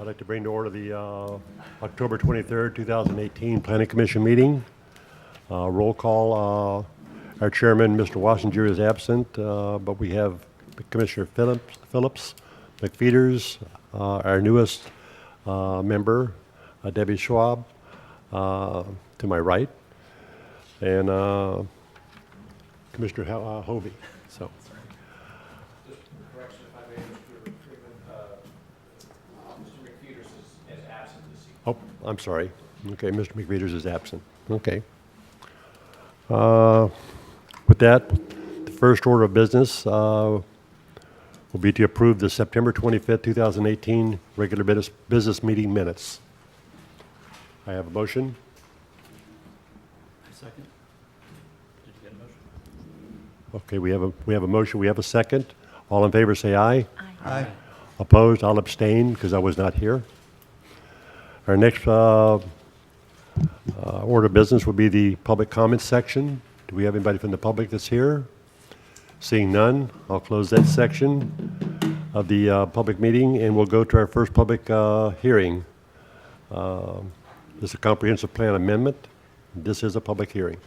like to bring to order the October 23rd, 2018 Planning Commission meeting. Roll call, our chairman, Mr. Wassinger, is absent, but we have Commissioner Phillips, McFeeters, our newest member, Debbie Schwab, to my right, and Commissioner Hovey. So. Just correction if I may, Mr. Freeman, Mr. McFeeters is absent this evening. Oh, I'm sorry. Okay, Mr. McFeeters is absent. Okay. With that, the first order of business will be to approve the September 25th, 2018 regular business meeting minutes. I have a motion. Second. Did you get a motion? Okay, we have a motion. We have a second. All in favor, say aye. Aye. Opposed? I'll abstain because I was not here. Our next order of business will be the public comments section. Do we have anybody from the public that's here? Seeing none, I'll close that section of the public meeting, and we'll go to our first public hearing. This is a comprehensive plan amendment. This is a public hearing.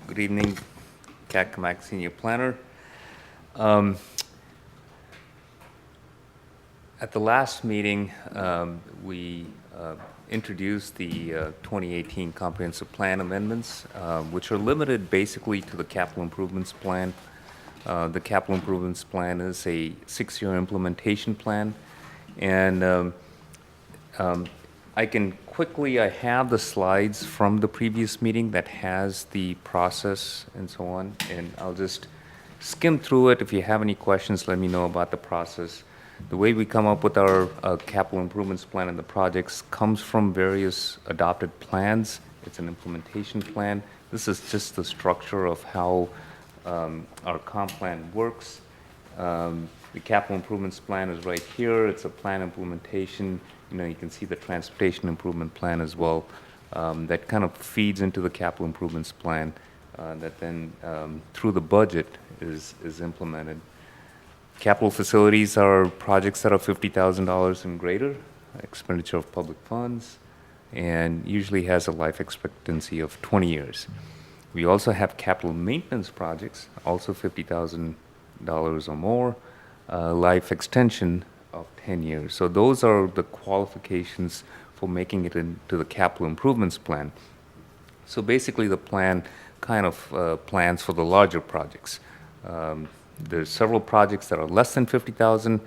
Good evening, CACMAC Senior Planner. At the last meeting, we introduced the 2018 Comprehensive Plan amendments, which are limited basically to the capital improvements plan. The capital improvements plan is a 6-year implementation plan, and I have the slides from the previous meeting that has the process and so on, and I'll just skim through it. If you have any questions, let me know about the process. The way we come up with our capital improvements plan and the projects comes from various adopted plans. It's an implementation plan. This is just the structure of how our comp plan works. The capital improvements plan is right here. It's a plan implementation. You can see the transportation improvement plan as well. That kind of feeds into the capital improvements plan that then through the budget is implemented. Capital facilities are projects that are $50,000 and greater, expenditure of public funds, and usually has a life expectancy of 20 years. We also have capital maintenance projects, also $50,000 or more, life extension of 10 years. So those are the qualifications for making it into the capital improvements plan. So basically the plan kind of plans for the larger projects. There's several projects that are less than 50,000.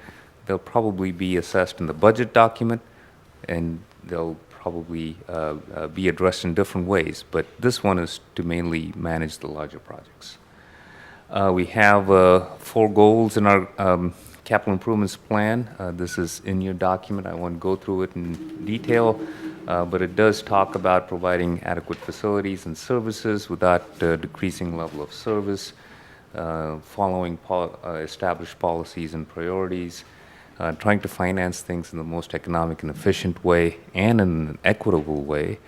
They'll probably be assessed in the budget document, and they'll probably be addressed in different ways. But this one is to mainly manage the larger projects. We have 4 goals in our capital improvements plan. This is in your document. I won't go through it in detail, but it does talk about providing adequate facilities and services without decreasing level of service, following established policies and priorities, trying to finance things in the most economic and efficient way and in an equitable way.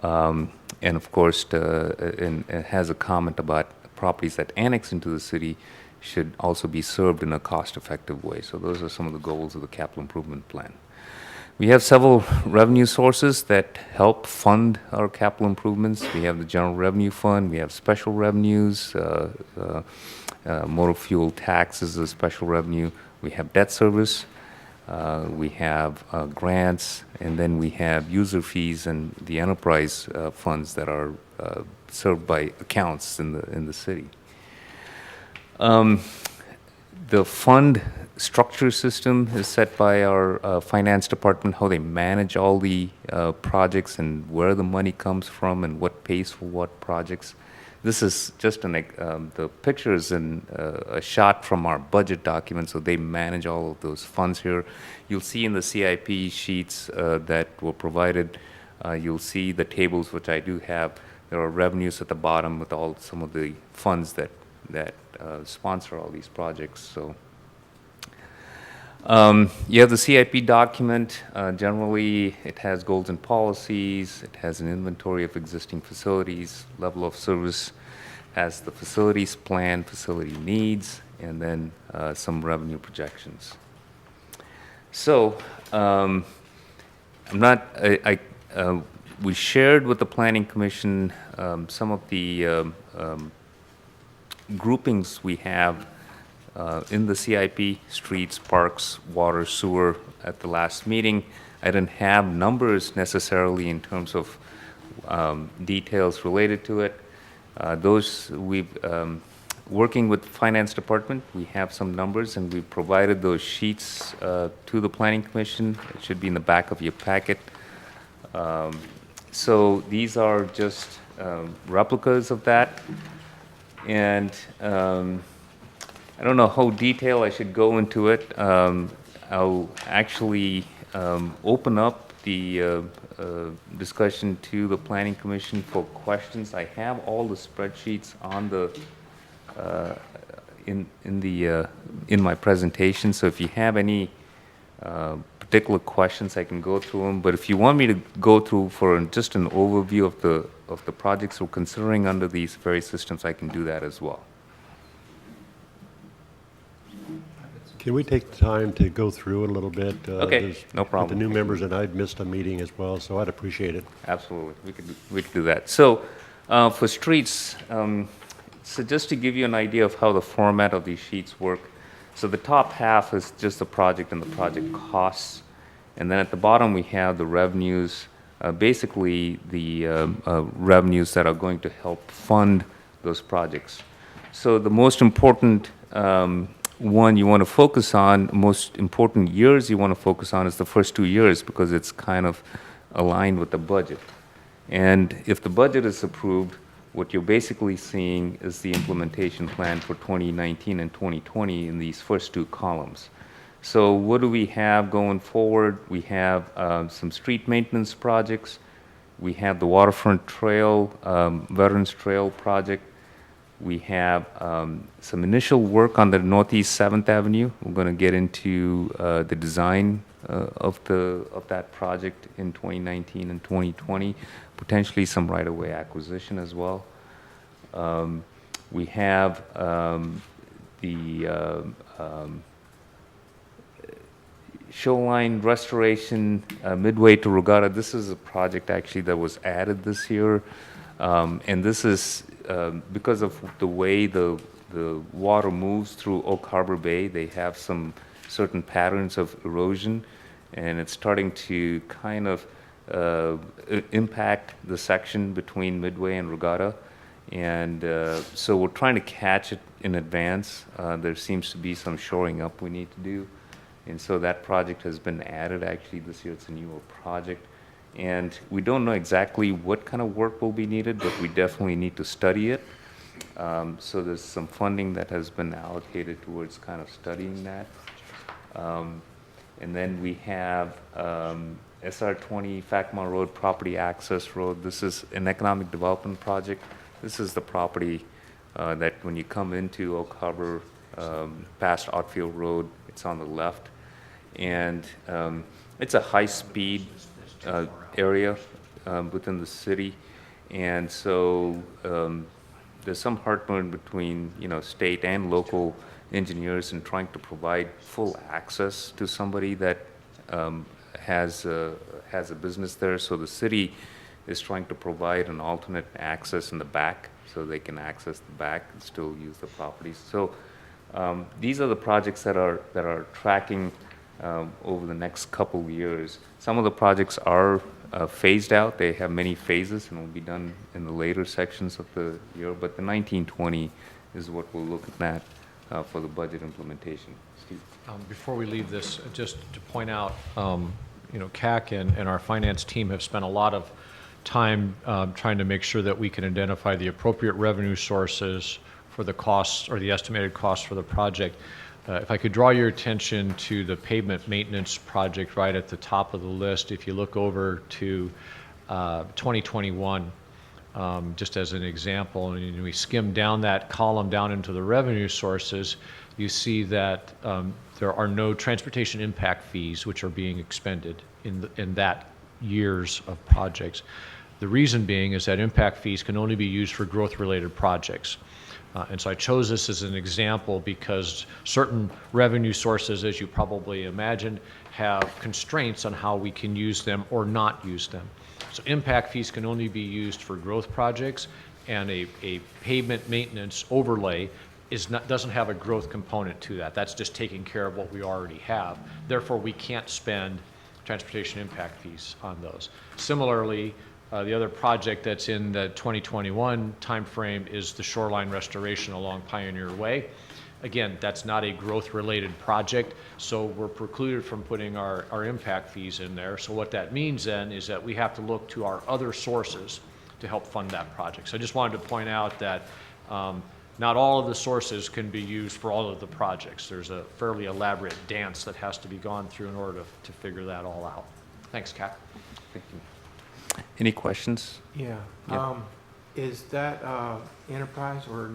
And of course, it has a comment about properties that annex into the city should also be served in a cost-effective way. So those are some of the goals of the capital improvement plan. We have several revenue sources that help fund our capital improvements. We have the general revenue fund, we have special revenues, motor fuel tax is a special revenue, we have debt service, we have grants, and then we have user fees and the enterprise funds that are served by accounts in the city. The fund structure system is set by our finance department, how they manage all the projects and where the money comes from and what pays for what projects. This is just the picture is in a shot from our budget document, so they manage all of those funds here. You'll see in the CIP sheets that were provided, you'll see the tables, which I do have. There are revenues at the bottom with some of the funds that sponsor all these projects. So you have the CIP document. Generally, it has goals and policies. It has an inventory of existing facilities, level of service, has the facilities plan, facility needs, and then some revenue projections. So, we shared with the Planning Commission some of the groupings we have in the CIP, streets, parks, water, sewer, at the last meeting. I didn't have numbers necessarily in terms of details related to it. Those we've, working with the Finance Department, we have some numbers, and we provided those sheets to the Planning Commission. It should be in the back of your packet. So these are just replicas of that. And I don't know how detailed I should go into it. I'll actually open up the discussion to the Planning Commission for questions. I have all the spreadsheets on the in my presentation, so if you have any particular questions, I can go through them. But if you want me to go through for just an overview of the projects we're considering under these various systems, I can do that as well. Can we take the time to go through it a little bit? Okay, There's- no problem. With the new members, and I'd missed a meeting as well, so I'd appreciate it. Absolutely, we could do that. So, for streets, so just to give you an idea of how the format of these sheets work, so the top half is just the project and the project costs, and then at the bottom we have the revenues, basically the revenues that are going to help fund those projects. So the most important one you want to focus on, most important years you want to focus on is the first 2 years, because it's kind of aligned with the budget. And if the budget is approved, what you're basically seeing is the implementation plan for 2019 and 2020 in these first 2 columns. So what do we have going forward? We have some street maintenance projects. We have the waterfront trail, Veterans Trail project. We have some initial work on the Northeast 7th Avenue. We're going to get into the design of that project in 2019 and 2020, potentially some right-of-way acquisition as well. We have the shoreline restoration midway to Regatta. This is a project actually that was added this year, and this is because of the way the water moves through Oak Harbor Bay. They have some certain patterns of erosion, and it's starting to kind of impact the section between Midway and Regatta. And so we're trying to catch it in advance. There seems to be some shoring up we need to do. And so that project has been added actually this year. It's a newer project. And we don't know exactly what kind of work will be needed, but we definitely need to study it. So there's some funding that has been allocated towards kind of studying that. And then we have SR20 Facmar Road Property Access Road. This is an economic development project. This is the property that when you come into Oak Harbor, past Otfield Road, it's on the left. And it's a high-speed area within the city. And so there's some heartburn between, state and local engineers in trying to provide full access to somebody that has a business there. So the city is trying to provide an alternate access in the back so they can access the back and still use the properties. So these are the projects that are tracking over the next couple of years. Some of the projects are phased out. They have many phases and will be done in the later sections of the year, but the 1920 is what we're looking at for the budget implementation. Steve? Before we leave this, just to point out, CAC and our finance team have spent a lot of time trying to make sure that we can identify the appropriate revenue sources for the costs or the estimated costs for the project. If I could draw your attention to the pavement maintenance project right at the top of the list, if you look over to 2021, just as an example, and we skim down that column down into the revenue sources, you see that there are no transportation impact fees which are being expended in that years of projects. The reason being is that impact fees can only be used for growth-related projects. And so I chose this as an example because certain revenue sources, as you probably imagined, have constraints on how we can use them or not use them. So impact fees can only be used for growth projects, and a pavement maintenance overlay doesn't have a growth component to that. That's just taking care of what we already have. Therefore, we can't spend transportation impact fees on those. Similarly, the other project that's in the 2021 timeframe is the shoreline restoration along Pioneer Way. Again, that's not a growth-related project, so we're precluded from putting our impact fees in there. So what that means then is that we have to look to our other sources to help fund that project. So I just wanted to point out that not all of the sources can be used for all of the projects. There's a fairly elaborate dance that has to be gone through in order to figure that all out. Thanks, Kat. Thank you. Any questions? Yeah. Yeah. Is that enterprise or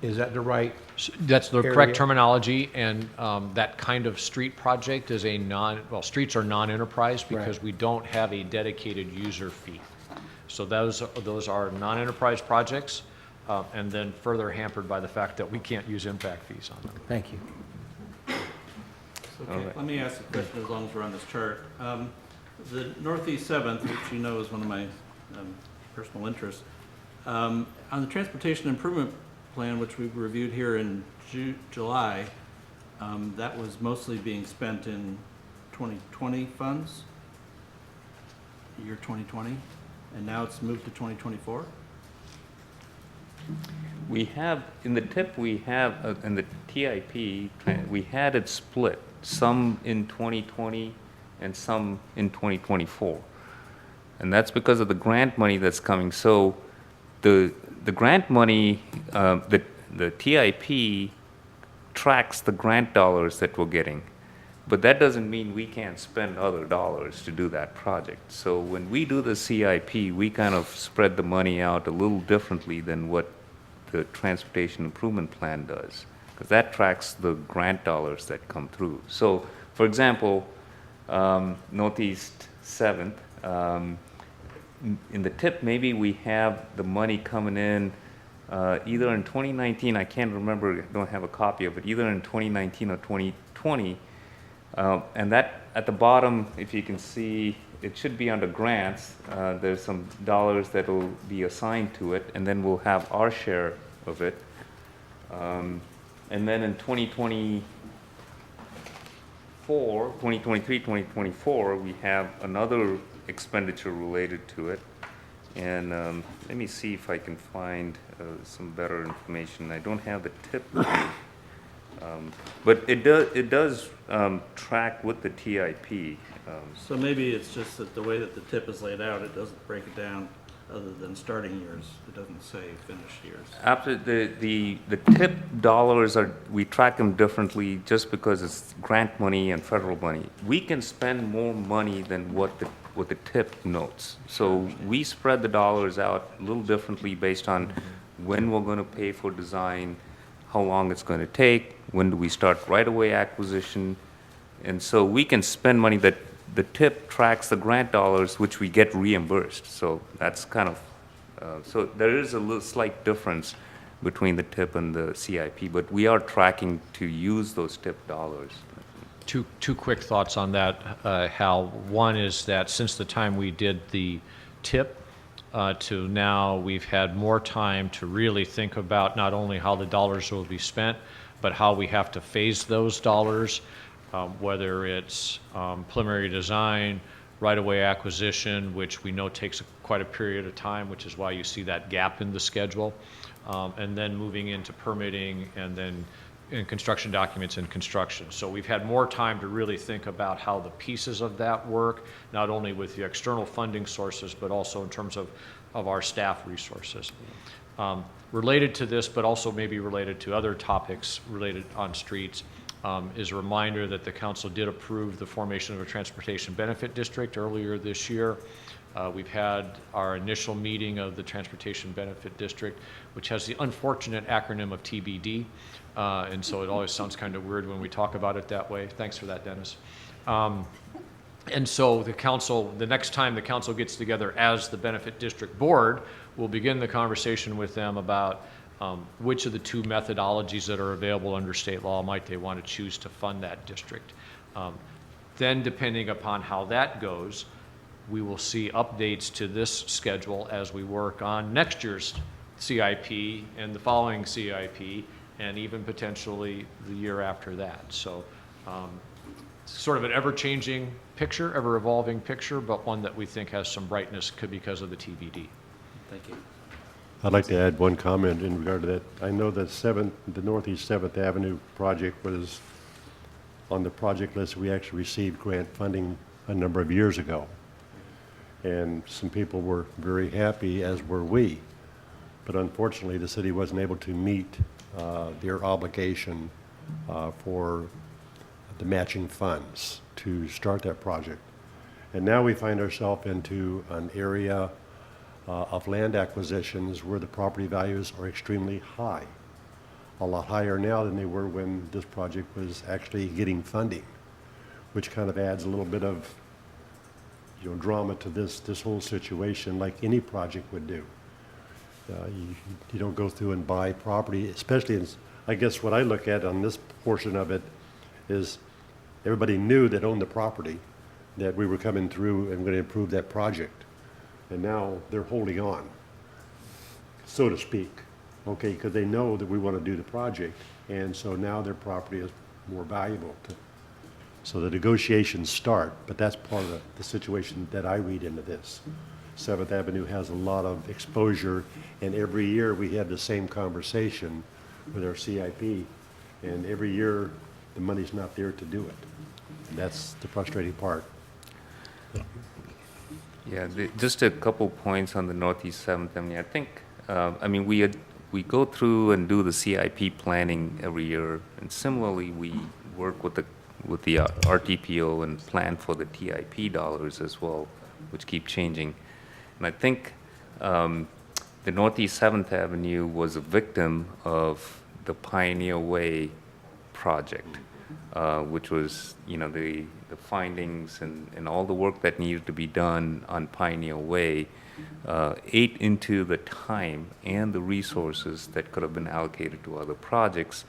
is that the right? That's the Area. correct terminology, and that kind of street project is streets are non-enterprise because Right. we don't have a dedicated user fee. So those are non-enterprise projects, and then further hampered by the fact that we can't use impact fees on them. Thank you. Okay, Alright. let me ask a question as long as we're on this chart. The Northeast Seventh, which you know is one of my personal interests, on the Transportation Improvement Plan, which we reviewed here in July, that was mostly being spent in 2020 funds, year 2020, and now it's moved to 2024? We have, in the TIP, in the TIP, we had it split, some in 2020 and some in 2024. And that's because of the grant money that's coming. So the grant money, the TIP tracks the grant dollars that we're getting. But that doesn't mean we can't spend other dollars to do that project. So when we do the CIP, we kind of spread the money out a little differently than what the Transportation Improvement Plan does, because that tracks the grant dollars that come through. So, for example, Northeast 7th, in the TIP, maybe we have the money coming in either in 2019, I can't remember, I don't have a copy of it, either in 2019 or 2020. And that, at the bottom, if you can see, it should be under grants. There's some dollars that will be assigned to it, and then we'll have our share of it. And then in 2023, 2024, we have another expenditure related to it. And let me see if I can find some better information. I don't have the TIP with me. But it does track with the TIP. So maybe it's just that the way that the tip is laid out, it doesn't break it down other than starting years. It doesn't say finished years. After the TIP dollars we track them differently just because it's grant money and federal money. We can spend more money than what the TIP notes. So we spread the dollars out a little differently based on when we're going to pay for design, how long it's going to take, when do we start right-of-way acquisition. And so we can spend money that the TIP tracks the grant dollars, which we get reimbursed. So that's kind of, so there is a little slight difference between the TIP and the CIP, but we are tracking to use those TIP dollars. Two quick thoughts on that, Hal. One is that since the time we did the TIP to now, we've had more time to really think about not only how the dollars will be spent, but how we have to phase those dollars, whether it's preliminary design, right-of-way acquisition, which we know takes quite a period of time, which is why you see that gap in the schedule, and then moving into permitting and then in construction documents and construction. So we've had more time to really think about how the pieces of that work, not only with the external funding sources, but also in terms of our staff resources. Related to this, but also maybe related to other topics related on streets, is a reminder that the council did approve the formation of a transportation benefit district earlier this year. We've had our initial meeting of the transportation benefit district, which has the unfortunate acronym of TBD, and so it always sounds kind of weird when we talk about it that way. Thanks for that, Dennis. And so the council, the next time the council gets together as the benefit district board, we'll begin the conversation with them about which of the two methodologies that are available under state law might they want to choose to fund that district. Then depending upon how that goes, we will see updates to this schedule as we work on next year's CIP and the following CIP and even potentially the year after that. So sort of an ever-changing picture, ever-evolving picture, but one that we think has some brightness because of the TBD. Thank you. I'd like to add one comment in regard to that. I know that the Northeast 7th Avenue project was on the project list. We actually received grant funding a number of years ago. And some people were very happy, as were we. But unfortunately, the city wasn't able to meet their obligation for the matching funds to start that project. And now we find ourselves into an area of land acquisitions where the property values are extremely high, a lot higher now than they were when this project was actually getting funding, which kind of adds a little bit of drama to this whole situation, like any project would do. You don't go through and buy property, especially I guess what I look at on this portion of it is everybody knew that owned the property that we were coming through and going to improve that project. And now they're holding on, so to speak, okay, because they know that we want to do the project. And so now their property is more valuable. So the negotiations start, but that's part of the situation that I read into this. 7th Avenue has a lot of exposure, and every year we have the same conversation with our CIP, and every year the money's not there to do it. And that's the frustrating part. Yeah, just a couple points on the Northeast 7th Avenue. I think, we go through and do the CIP planning every year, and similarly, we work with the RTPO and plan for the TIP dollars as well, which keep changing. And I think the Northeast 7th Avenue was a victim of the Pioneer Way project, which was, the findings and all the work that needed to be done on Pioneer Way ate into the time and the resources that could have been allocated to other projects,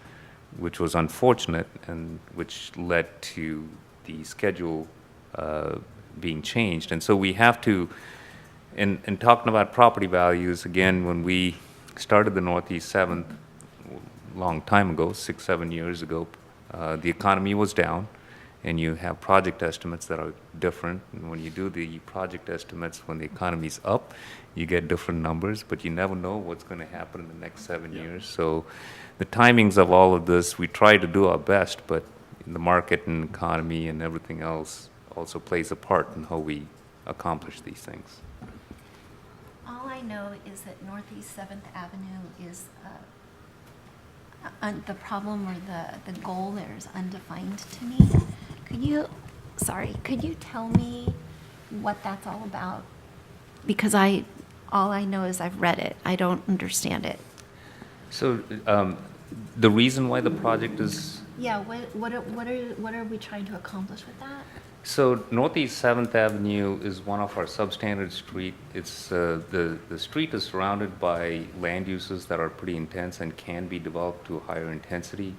which was unfortunate and which led to the schedule being changed. And so we have to, and talking about property values, again, when we started the Northeast 7th a long time ago, 6-7 years ago, the economy was down, and you have project estimates that are different. And when you do the project estimates when the economy's up, you get different numbers, but you never know what's going to happen in the next 7 years. So the timings of all of this, we try to do our best, but the market and economy and everything else also plays a part in how we accomplish these things. All I know is that Northeast 7th Avenue is, the problem or the goal there is undefined to me. Could you tell me what that's all about? Because all I know is I've read it. I don't understand it. So the reason why the project is... Yeah, what are we trying to accomplish with that? So Northeast 7th Avenue is one of our substandard street. It's the street is surrounded by land uses that are pretty intense and can be developed to a higher intensity.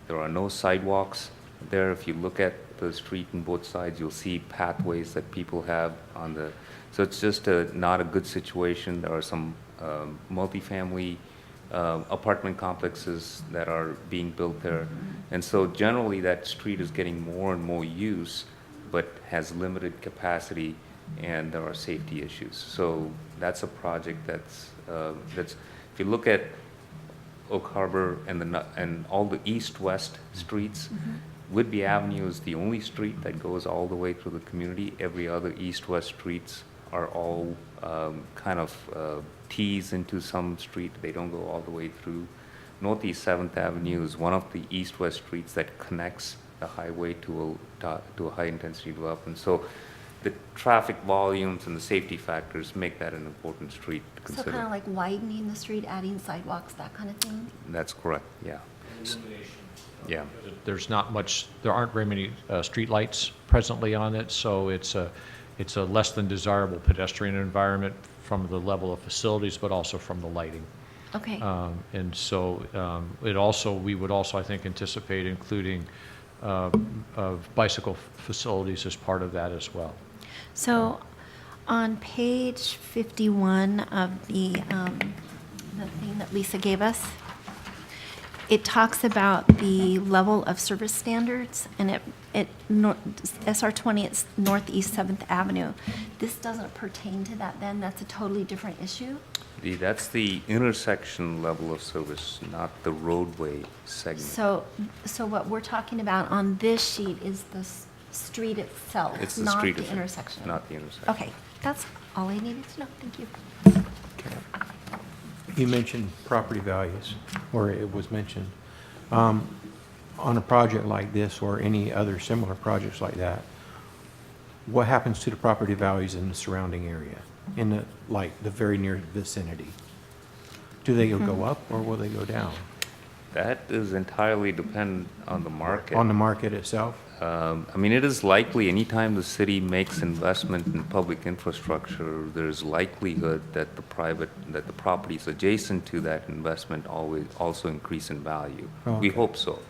There are no sidewalks there. If you look at the street on both sides, you'll see pathways that people have on the. So it's just not a good situation. There are some multifamily apartment complexes that are being built there, and so generally that street is getting more and more use, but has limited capacity, and there are safety issues. So that's a project that's if you look at Oak Harbor and all the east-west streets, Whitby Avenue is the only street that goes all the way through the community. Every other east-west streets are all kind of tees into some street. They don't go all the way through. Northeast 7th Avenue is one of the east-west streets that connects the highway to a high-intensity development. So the traffic volumes and the safety factors make that an important street to consider. So kind of like widening the street, adding sidewalks, that kind of thing? That's correct, yeah. Illumination Yeah. There's not much, there aren't very many streetlights presently on it, so it's a less than desirable pedestrian environment from the level of facilities, but also from the lighting. Okay. And so we would also, I think, anticipate including of bicycle facilities as part of that as well. So on page 51 of the thing that Lisa gave us, it talks about the level of service standards, and SR20, it's Northeast 7th Avenue. This doesn't pertain to that then? That's a totally different issue? That's the intersection level of service, not the roadway segment. So what we're talking about on this sheet is the street itself, It's the not street the itself, intersection? not the intersection. Okay, that's all I needed to know. Thank you. You mentioned property values, or it was mentioned. On a project like this or any other similar projects like that, what happens to the property values in the surrounding area, in the very near vicinity? Do they go up or will they go down? That is entirely dependent on the market. On the market itself? I mean, it is likely anytime the city makes investment in public infrastructure, there's likelihood that the properties adjacent to that investment always also increase in value. Oh, We okay. hope so.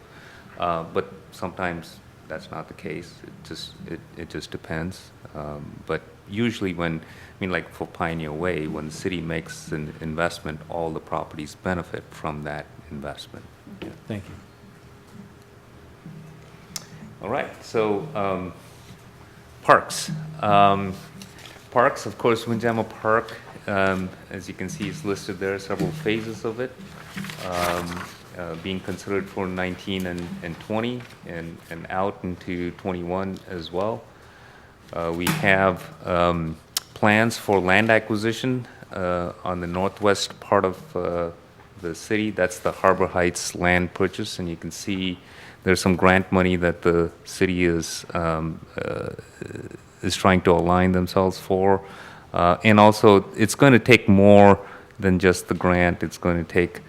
But sometimes that's not the case. It just depends. But usually like for Pioneer Way, when the city makes an investment, all the properties benefit from that investment. Yeah. Thank you. All right, so parks. Parks, of course, Windjammer Park, as you can see, is listed there, several phases of it, being considered for 19 and 20, and out into 21 as well. We have plans for land acquisition on the northwest part of the city. That's the Harbor Heights land purchase, and you can see there's some grant money that the city is trying to align themselves for. And also, it's going to take more than just the grant. It's going to take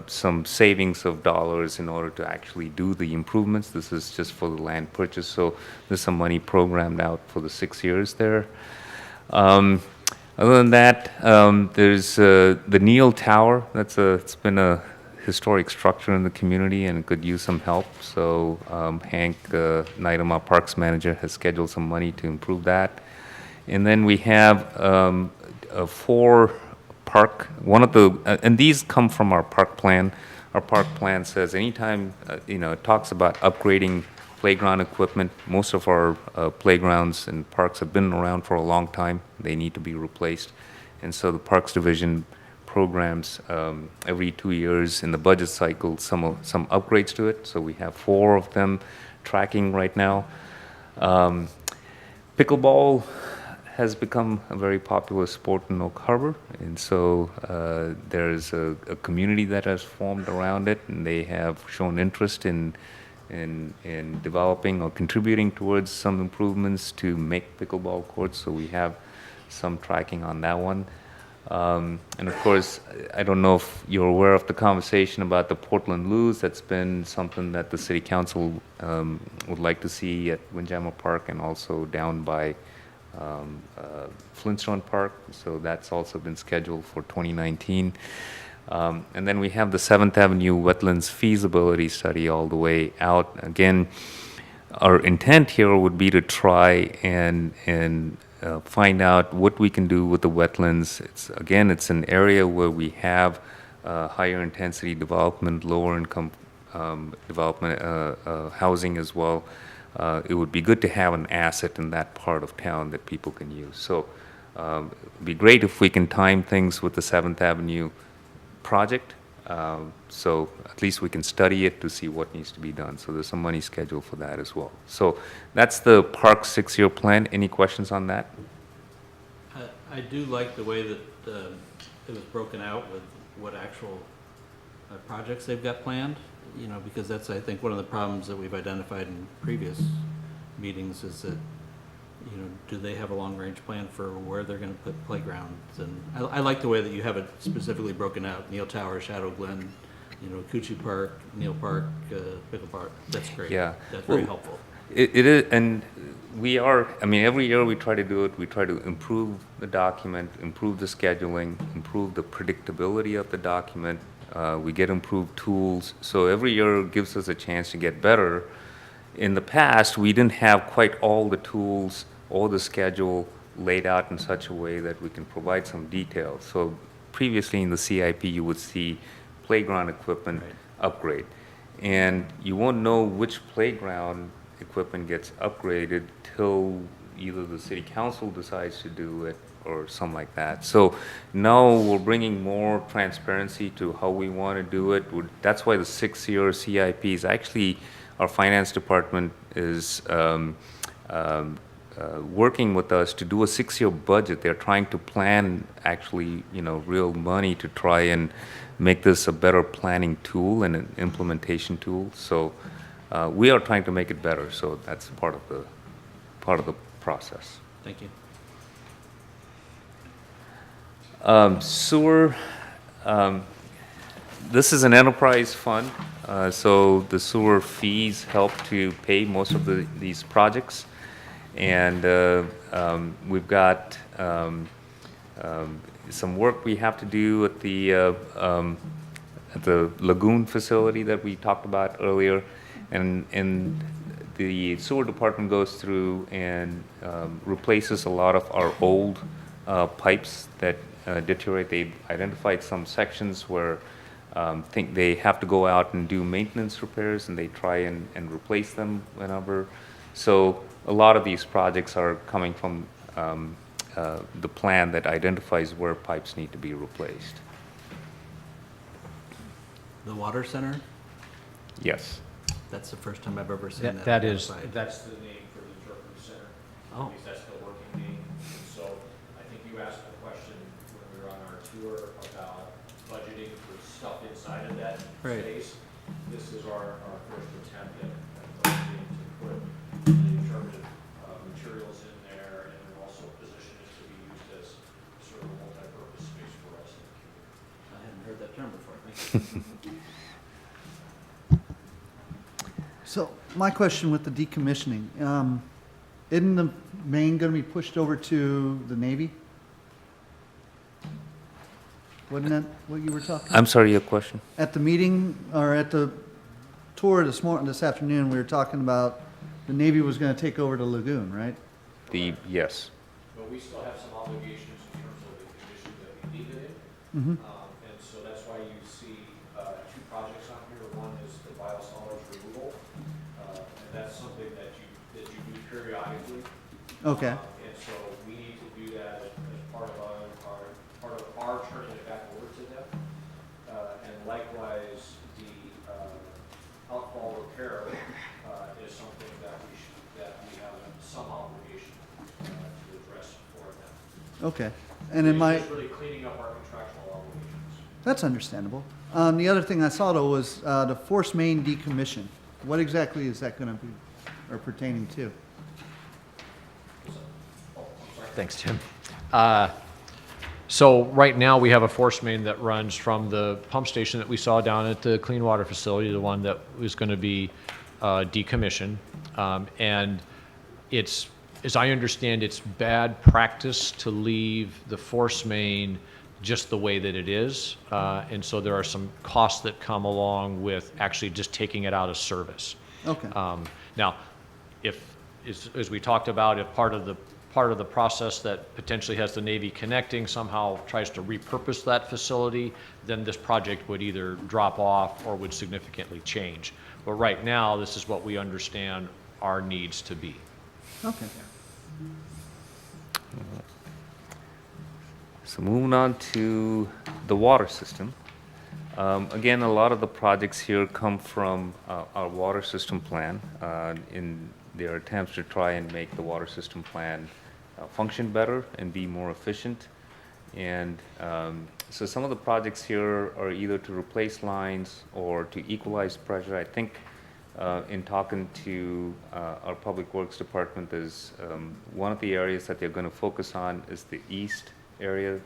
some savings of dollars in order to actually do the improvements. This is just for the land purchase, so there's some money programmed out for the 6 years there. Other than that, there's the Neal Tower. It's been a historic structure in the community and could use some help. So Hank Neidema, our Parks Manager, has scheduled some money to improve that. And then we have four park, and these come from our park plan. Our park plan says anytime, it talks about upgrading playground equipment. Most of our playgrounds and parks have been around for a long time. They need to be replaced. And so the Parks Division programs every 2 years in the budget cycle some upgrades to it. So we have 4 of them tracking right now. Pickleball has become a very popular sport in Oak Harbor, and so there's a community that has formed around it, and they have shown interest in developing or contributing towards some improvements to make pickleball courts. So we have some tracking on that one. And of course, I don't know if you're aware of the conversation about the Portland Loos. That's been something that the City Council would like to see at Windjammer Park and also down by Flintstone Park. So that's also been scheduled for 2019. And then we have the 7th Avenue Wetlands Feasibility Study all the way out. Again, our intent here would be to try and find out what we can do with the wetlands. It's an area where we have higher intensity development, lower income development, housing as well. It would be good to have an asset in that part of town that people can use. So it'd be great if we can time things with the 7th Avenue project. So at least we can study it to see what needs to be done. So there's some money scheduled for that as well. So that's the park 6-year plan. Any questions on that? I do like the way that it was broken out with what actual projects they've got planned, because that's, I think, one of the problems that we've identified in previous meetings is that, do they have a long-range plan for where they're going to put playgrounds? And I like the way that you have it specifically broken out, Neal Tower, Shadow Glen, Coochie Park, Neal Park, Pickle Park. That's great. Yeah. That's very Well, helpful. It is, and we are, I mean, every year we try to do it. We try to improve the document, improve the scheduling, improve the predictability of the document. We get improved tools. So every year gives us a chance to get better. In the past, we didn't have quite all the tools or the schedule laid out in such a way that we can provide some details. So previously in the CIP, you would see playground equipment upgrade. And you won't know which playground equipment gets upgraded till either the city council decides to do it or something like that. So now we're bringing more transparency to how we want to do it. That's why the 6-year CIP is actually, our finance department is working with us to do a 6-year budget. They're trying to plan actually, real money to try and make this a better planning tool and an implementation tool. So we are trying to make it better. So that's part of the process. Thank you. Sewer, this is an enterprise fund, so the sewer fees help to pay most of these projects. And we've got some work we have to do at the lagoon facility that we talked about earlier. And the sewer department goes through and replaces a lot of our old pipes that deteriorate. They've identified some sections where think they have to go out and do maintenance repairs, and they try and replace them whenever. So a lot of these projects are coming from the plan that identifies where pipes need to be replaced. The water center, Yes. that's the first time I've ever seen that. That's the name for the interpretive center. Oh. At least that's the working name. And so I think you asked the question when we were on our tour about budgeting for stuff inside of that Right. space. This is our first attempt at budgeting to put the interpretive materials in there, and then also position it to be used as sort of a multi-purpose space for us in the community. I hadn't heard that term before. Thank you. So my question with the decommissioning, isn't the main going to be pushed over to the Navy? Wasn't that what you were talking about? I'm sorry, your question? At the meeting, or at the tour this afternoon, we were talking about the Navy was going to take over the lagoon, right? Yes. But we still have some obligations in terms of the conditions that we leave it in. Mm-hmm. And so that's why you see two projects on here. One is the biosolids removal, and that's something that you do periodically. Okay. And so we need to do that as part of our turning it back over to them. And likewise, the outfall repair is something that we have some obligation to address for them. Okay. And in my, It's just really cleaning up our contractual obligations. that's understandable. The other thing I saw though was the force main decommission. What exactly is that going to be, or pertaining to? Thanks, Tim. So right now, we have a force main that runs from the pump station that we saw down at the clean water facility, the one that was going to be decommissioned. And it's, as I understand, it's bad practice to leave the force main just the way that it is. And so there are some costs that come along with actually just taking it out of service. Okay. Now, if, as we talked about, if part of the process that potentially has the Navy connecting somehow tries to repurpose that facility, then this project would either drop off or would significantly change. But right now, this is what we understand our needs to be. Okay. So moving on to the water system. Again, a lot of the projects here come from our water system plan in their attempts to try and make the water system plan function better and be more efficient. And so some of the projects here are either to replace lines or to equalize pressure. I think in talking to our Public Works Department, is one of the areas that they're going to focus on is the east area,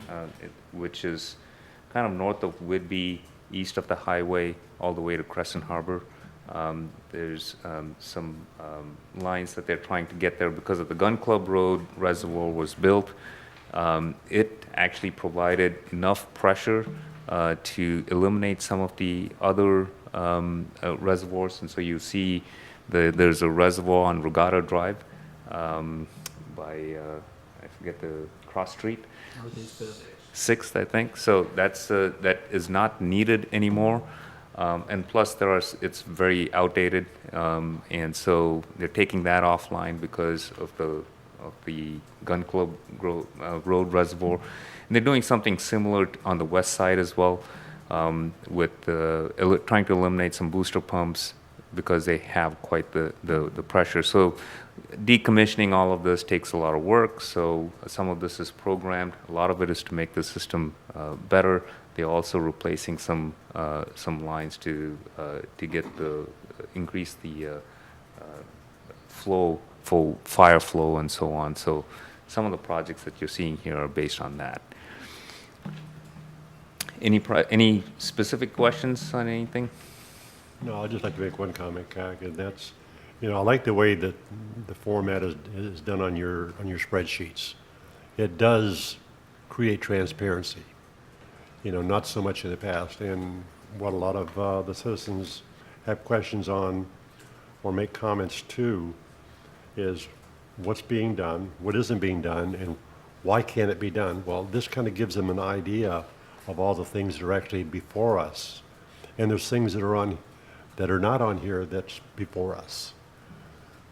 which is kind of north of Whidbey east of the highway all the way to Crescent Harbor. There's some lines that they're trying to get there because of the Gun Club Road reservoir was built. It actually provided enough pressure to eliminate some of the other reservoirs, and so you see there's a reservoir on Regatta Drive by, I forget the cross street. Northeast Fifth. 6th, I think. So that is not needed anymore. And plus, it's very outdated, and so they're taking that offline because of the Gun Club Road reservoir. And they're doing something similar on the west side as well, with trying to eliminate some booster pumps because they have quite the pressure. So decommissioning all of this takes a lot of work. So some of this is programmed. A lot of it is to make the system better. They're also replacing some lines to increase the flow, for fire flow and so on. So some of the projects that you're seeing here are based on that. Any specific questions on anything? No, I'd just like to make one comment, Kak, and that's, I like the way that the format is done on your spreadsheets. It does create transparency, not so much in the past. And what a lot of the citizens have questions on or make comments to is what's being done, what isn't being done, and why can't it be done? Well, this kind of gives them an idea of all the things that are actually before us. And there's things that are not on here that's before us.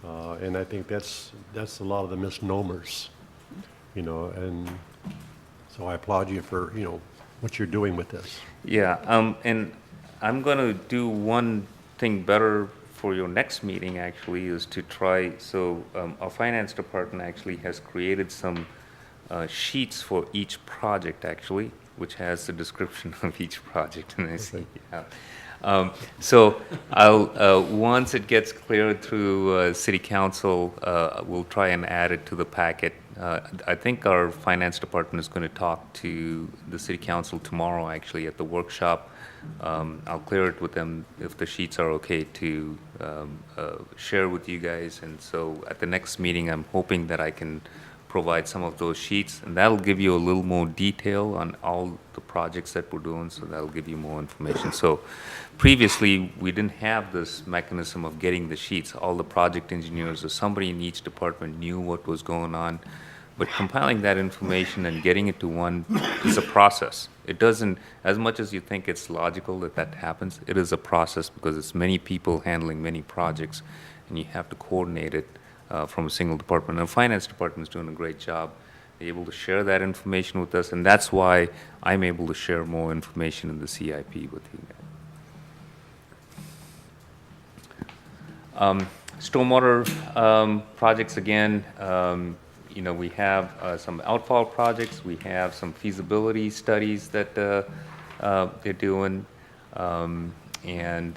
And I think that's a lot of the misnomers, and so I applaud you for, what you're doing with this. Yeah, and I'm going to do one thing better for your next meeting, actually, is to try, so our finance department actually has created some sheets for each project, actually, which has the description of each project, and I see, yeah. So I'll, once it gets cleared through City Council, we'll try and add it to the packet. I think our finance department is going to talk to the City Council tomorrow, actually, at the workshop. I'll clear it with them if the sheets are okay to share with you guys. And so at the next meeting, I'm hoping that I can provide some of those sheets, and that'll give you a little more detail on all the projects that we're doing, so that'll give you more information. So previously, we didn't have this mechanism of getting the sheets. All the project engineers or somebody in each department knew what was going on, but compiling that information and getting it to one is a process. It doesn't, as much as you think it's logical that happens, it is a process because it's many people handling many projects, and you have to coordinate it from a single department. And the finance department is doing a great job. They're able to share that information with us, and that's why I'm able to share more information in the CIP with you guys. Stormwater projects, again, we have some outfall projects. We have some feasibility studies that they're doing. And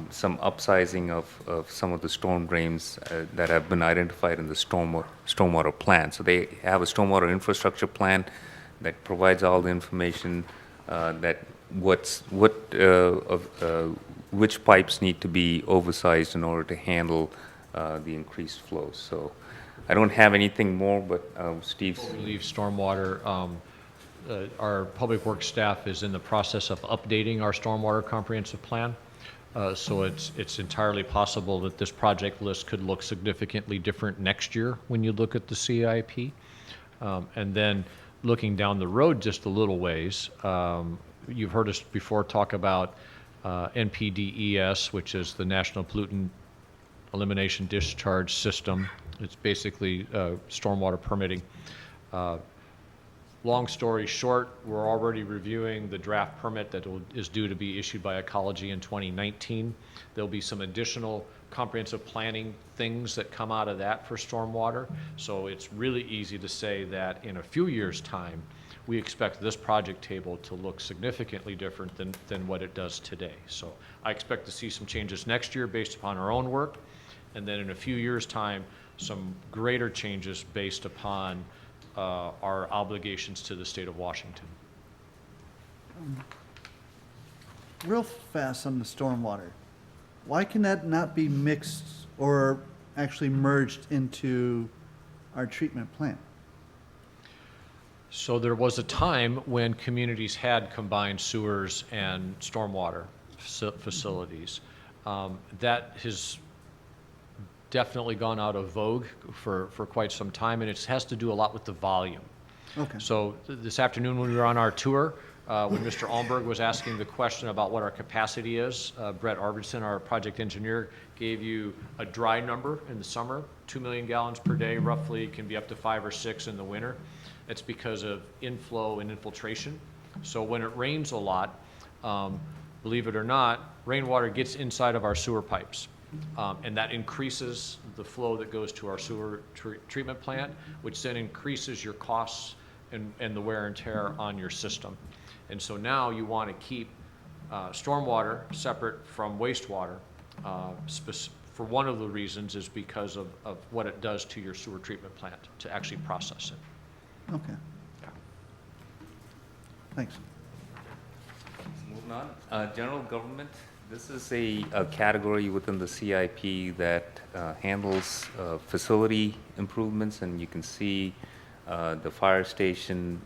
some upsizing of some of the storm drains that have been identified in the stormwater plan. So they have a stormwater infrastructure plan that provides all the information that which pipes need to be oversized in order to handle the increased flows. So I don't have anything more, but Steve. Before we leave stormwater, our public works staff is in the process of updating our stormwater comprehensive plan. So it's entirely possible that this project list could look significantly different next year when you look at the CIP. And then looking down the road just a little ways, you've heard us before talk about NPDES, which is the National Pollutant Elimination Discharge System. It's basically stormwater permitting. Long story short, we're already reviewing the draft permit that is due to be issued by Ecology in 2019. There'll be some additional comprehensive planning things that come out of that for stormwater. So it's really easy to say that in a few years' time, we expect this project table to look significantly different than what it does today. So I expect to see some changes next year based upon our own work, and then in a few years' time, some greater changes based upon our obligations to the state of Washington. real fast on the stormwater. Why can that not be mixed or actually merged into our treatment plant? So there was a time when communities had combined sewers and stormwater facilities. That has definitely gone out of vogue for quite some time, and it has to do a lot with the volume. Okay. So this afternoon when we were on our tour, when Mr. Almberg was asking the question about what our capacity is, Brett Arvidsson, our project engineer, gave you a dry number in the summer, 2 million gallons per day, roughly, can be up to 5 or 6 in the winter. It's because of inflow and infiltration. So when it rains a lot, believe it or not, rainwater gets inside of our sewer pipes. And that increases the flow that goes to our sewer treatment plant, which then increases your costs and the wear and tear on your system. And so now you want to keep stormwater separate from wastewater. For one of the reasons is because of what it does to your sewer treatment plant to actually process it. Okay. Thanks. Moving on, general government. This is a category within the CIP that handles facility improvements, and you can see the fire station,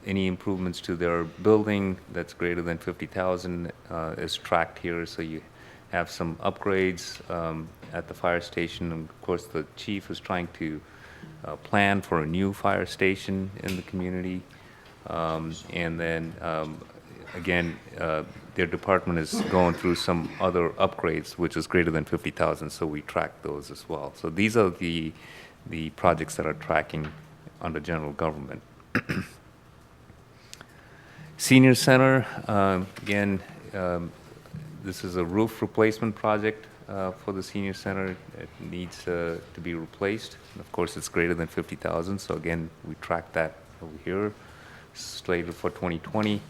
any improvements to their building that's greater than 50,000 is tracked here. So you have some upgrades at the fire station. And of course, the chief is trying to plan for a new fire station in the community. And then again, their department is going through some other upgrades, which is greater than 50,000, so we track those as well. So these are the projects that are tracking under general government. Senior Center, again, this is a roof replacement project for the Senior Center. It needs to be replaced. And of course, it's greater than 50,000, so again, we track that over here, slated for 2020.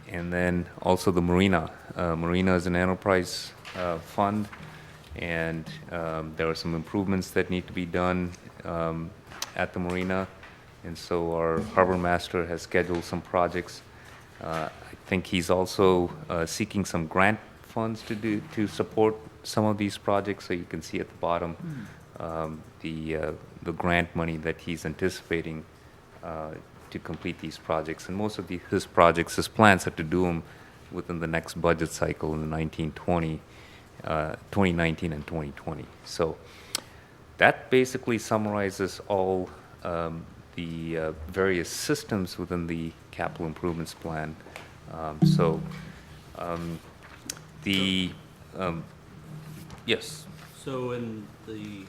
And then also the Marina. Marina is an enterprise fund, and there are some improvements that need to be done at the Marina. And so our harbor master has scheduled some projects. I think he's also seeking some grant funds to support some of these projects. So you can see at the bottom the grant money that he's anticipating to complete these projects. And most of his projects, his plans are to do them within the next budget cycle in the 2019 and 2020. So that basically summarizes all the various systems within the capital improvements plan. Yes. So in the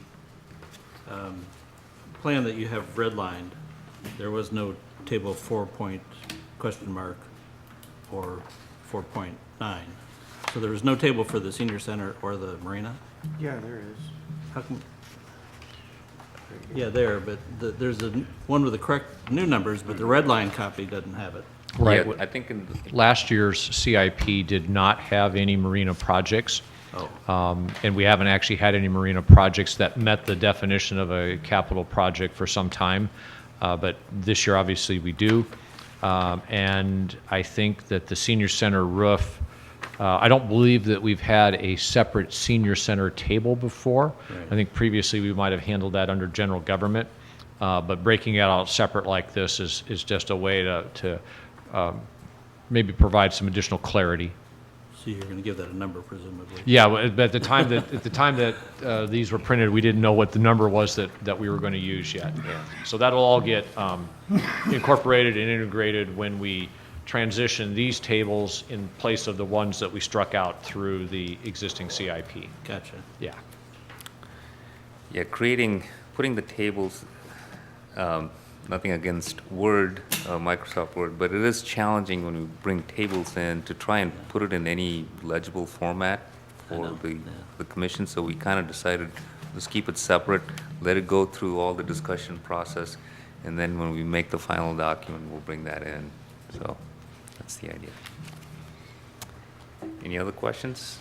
plan that you have redlined, there was no table 4 point question mark or 4.9. So there was no table for the senior center or the marina? Yeah, there is. How come? Yeah, there, but there's a one with the correct new numbers, but the red line copy doesn't have it. Right. Yeah, I think in Last year's CIP did not have any marina projects. Oh. And we haven't actually had any marina projects that met the definition of a capital project for some time. But this year, obviously, we do. And I think that the senior center roof, I don't believe that we've had a separate senior center table before. Right. I think previously we might have handled that under general government. But breaking it out separate like this is just a way to maybe provide some additional clarity. So you're going to give that a number, presumably? Yeah, but at the time that these were printed, we didn't know what the number was that we were going to use yet. Yeah. So that'll all get incorporated and integrated when we transition these tables in place of the ones that we struck out through the existing CIP. Gotcha. Yeah. Yeah, putting the tables, nothing against Word, Microsoft Word, but it is challenging when we bring tables in to try and put it in any legible format I for know, the yeah. commission. So we kind of decided, let's keep it separate, let it go through all the discussion process, and then when we make the final document, we'll bring that in. So that's the idea. Any other questions?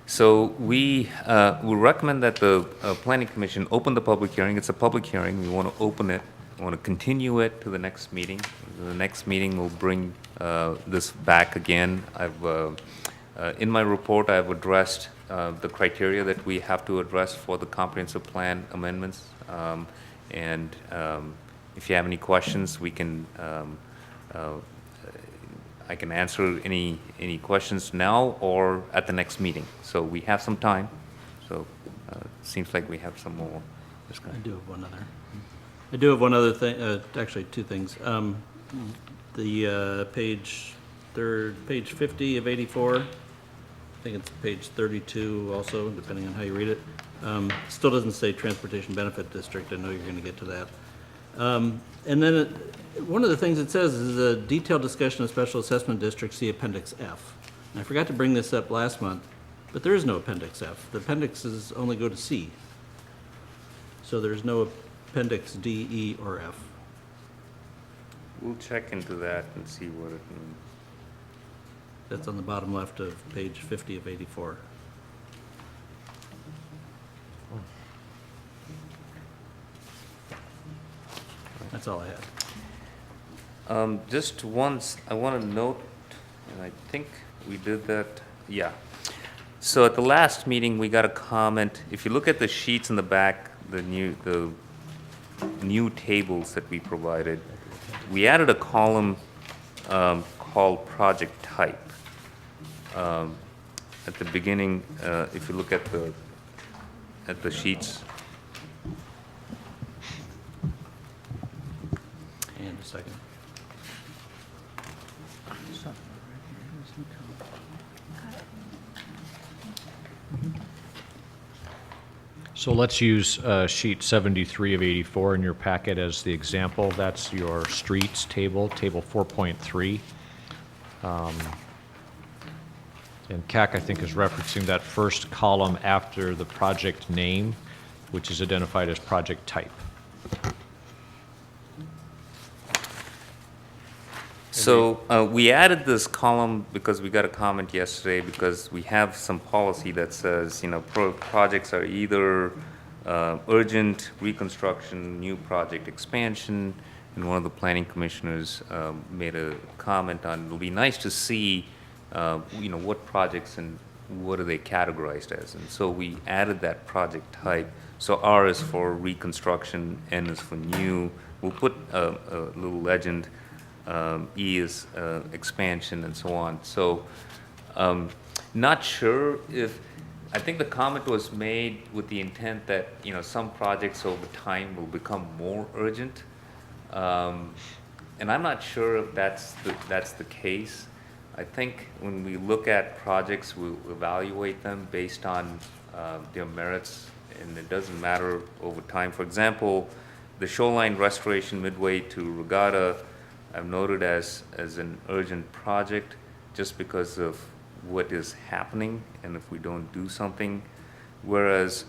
So we recommend that the Planning Commission open the public hearing. It's a public hearing. We want to open it want to continue it to the next meeting. The next meeting will bring this back again. In my report, I've addressed the criteria that we have to address for the comprehensive plan amendments. And if you have any questions, we can, I can answer any questions now or at the next meeting. So we have some time. So seems like we have some more I discussion. do have one other. I do have one other thing, actually, two things. The page 50 of 84, I think it's page 32 also, depending on how you read it. Still doesn't say Transportation Benefit District. I know you're going to get to that. And then one of the things it says is a detailed discussion of special assessment districts, see Appendix F. And I forgot to bring this up last month, but there is no Appendix F. The appendixes only go to C. So there's no Appendix D, E, or F. We'll check into that and see what it means. That's on the bottom left of page 50 of 84. That's all I have. Just once, I want to note, and I think we did that, yeah. So at the last meeting, we got a comment. If you look at the sheets in the back, the new tables that we provided, we added a column called project type. At the beginning, if you look at the sheets, And a second. So let's use sheet 73 of 84 in your packet as the example. That's your streets table, table 4.3. And CAC, I think, is referencing that first column after the project name, which is identified as project type. so we added this column because we got a comment yesterday, because we have some policy that says, projects are either urgent, reconstruction, new project expansion, and one of the planning commissioners made a comment on, it'll be nice to see, what projects and what are they categorized as. And so we added that project type. So R is for reconstruction, N is for new. We'll put a little legend. E is expansion, and so on. So, not sure if, I think the comment was made with the intent that, some projects over time will become more urgent. And I'm not sure if that's the case. I think when we look at projects, we'll evaluate them based on their merits, and it doesn't matter over time. For example, the shoreline restoration midway to Regatta, I've noted as an urgent project just because of what is happening and if we don't do something. Whereas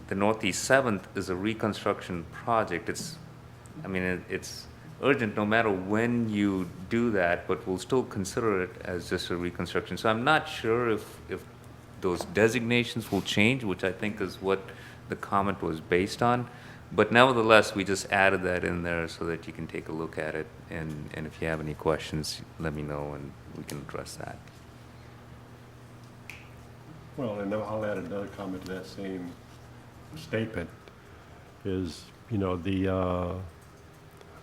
the Northeast 7th is a reconstruction project. It's urgent no matter when you do that, but we'll still consider it as just a reconstruction. So I'm not sure if those designations will change, which I think is what the comment was based on. But nevertheless, we just added that in there so that you can take a look at it, and if you have any questions, let me know and we can address that. Well, and I'll add another comment to that same statement, is, the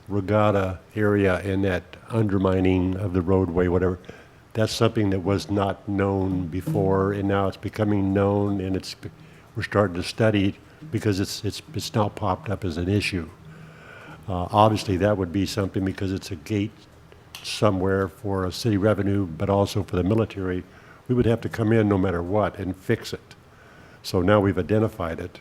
regatta area and that undermining of the roadway, whatever, that's something that was not known before, and now it's becoming known, and we're starting to study it because it's now popped up as an issue. Obviously, that would be something, because it's a gate somewhere for a city revenue, but also for the military. We would have to come in no matter what and fix it. So now we've identified it,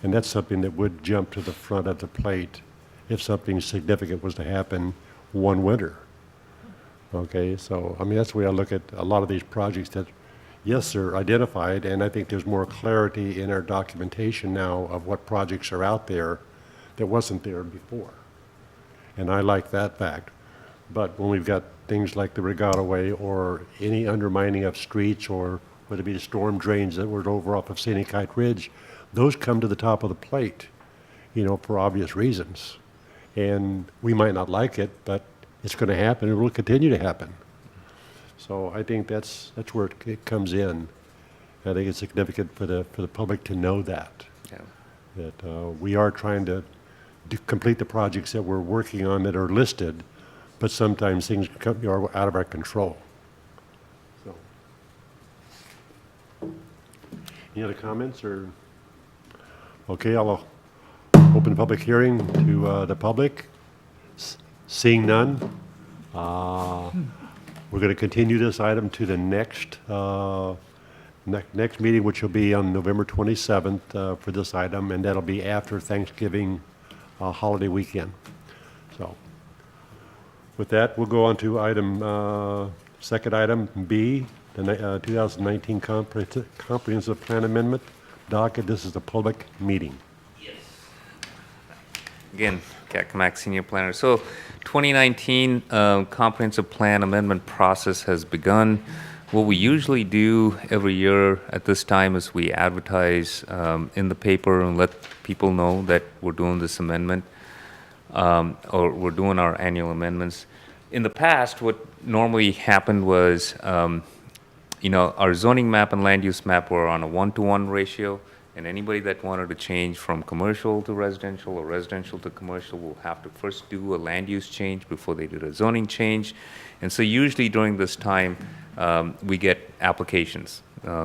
and that's something that would jump to the front of the plate if something significant was to happen one winter. Okay, so, that's the way I look at a lot of these projects that, yes, they're identified, and I think there's more clarity in our documentation now of what projects are out there that wasn't there before. And I like that fact. But when we've got things like the Regatta Way or any undermining of streets, or whether it be the storm drains that were over off of Scenic Height Ridge, those come to the top of the plate, for obvious reasons. And we might not like it, but it's going to happen, and it will continue to happen. So I think that's where it comes in. I think it's significant for the public to know that, Yeah. that we are trying to complete the projects that we're working on that are listed, but sometimes things are out of our control. So, any other comments or? Okay, I'll open the public hearing to the public. Seeing none, we're going to continue this item to the next next meeting, which will be on November 27th for this item, and that'll be after Thanksgiving holiday weekend. So, with that, we'll go on to item second item B, the 2019 Comprehensive Plan Amendment Docket. This is a public meeting. Again, Kamak Senior Planner. So 2019 Comprehensive Plan Amendment process has begun. What we usually do every year at this time is we advertise in the paper and let people know that we're doing this amendment or we're doing our annual amendments. In the past, what normally happened was, our zoning map and land use map were on a 1-to-1 ratio, and anybody that wanted to change from commercial to residential or residential to commercial will have to first do a land use change before they did a zoning change. And so usually during this time, we get applications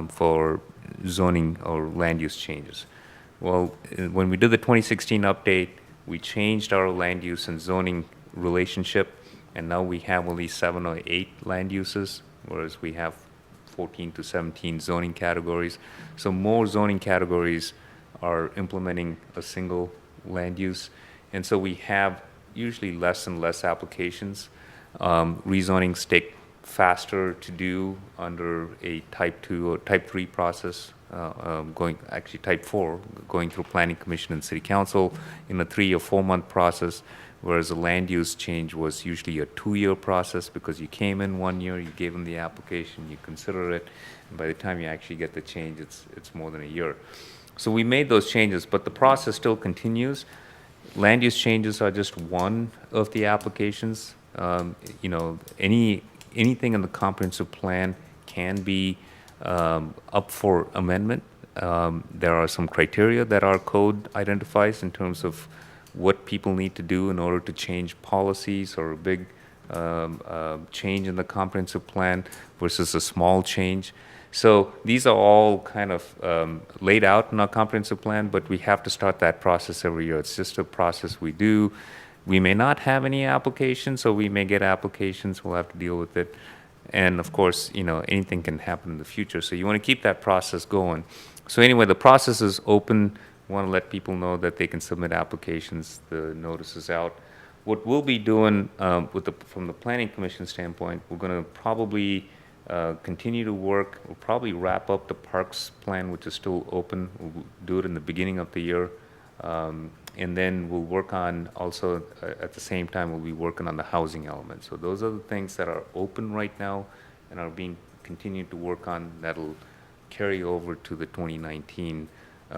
for zoning or land use changes. Well, when we did the 2016 update, we changed our land use and zoning relationship, and now we have only 7 or 8 land uses, whereas we have 14 to 17 zoning categories. So more zoning categories are implementing a single land use. And so we have usually less and less applications. Rezonings take faster to do under a type 2 or type 3 process, type 4, going through Planning Commission and City Council in a 3 or 4 month process, whereas a land use change was usually a 2-year process because you came in 1 year, you gave them the application, you consider it, and by the time you actually get the change, it's more than a year. So we made those changes, but the process still continues. Land use changes are just one of the applications. Anything in the comprehensive plan can be up for amendment. There are some criteria that our code identifies in terms of what people need to do in order to change policies or a big change in the comprehensive plan versus a small change. So these are all kind of laid out in our comprehensive plan, but we have to start that process every year. It's just a process we do. We may not have any applications, or we may get applications. We'll have to deal with it. And of course, anything can happen in the future. So you want to keep that process going. So anyway, the process is open. We want to let people know that they can submit applications. The notice is out. What we'll be doing from the Planning Commission standpoint, we're going to probably continue to work. We'll probably wrap up the parks plan, which is still open. We'll do it in the beginning of the year. And then we'll work on also, at the same time, we'll be working on the housing element. So those are the things that are open right now and are being continued to work on. That'll carry over to the 2019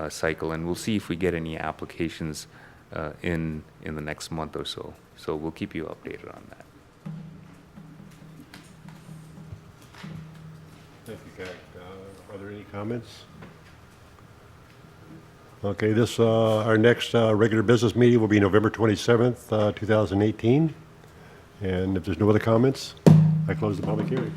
cycle, and we'll see if we get any applications in the next month or so. So we'll keep you updated on that. Thank you, Kak. Are there any comments? Okay, our next regular business meeting will be November 27th, 2018. And if there's no other comments, I close the public hearing.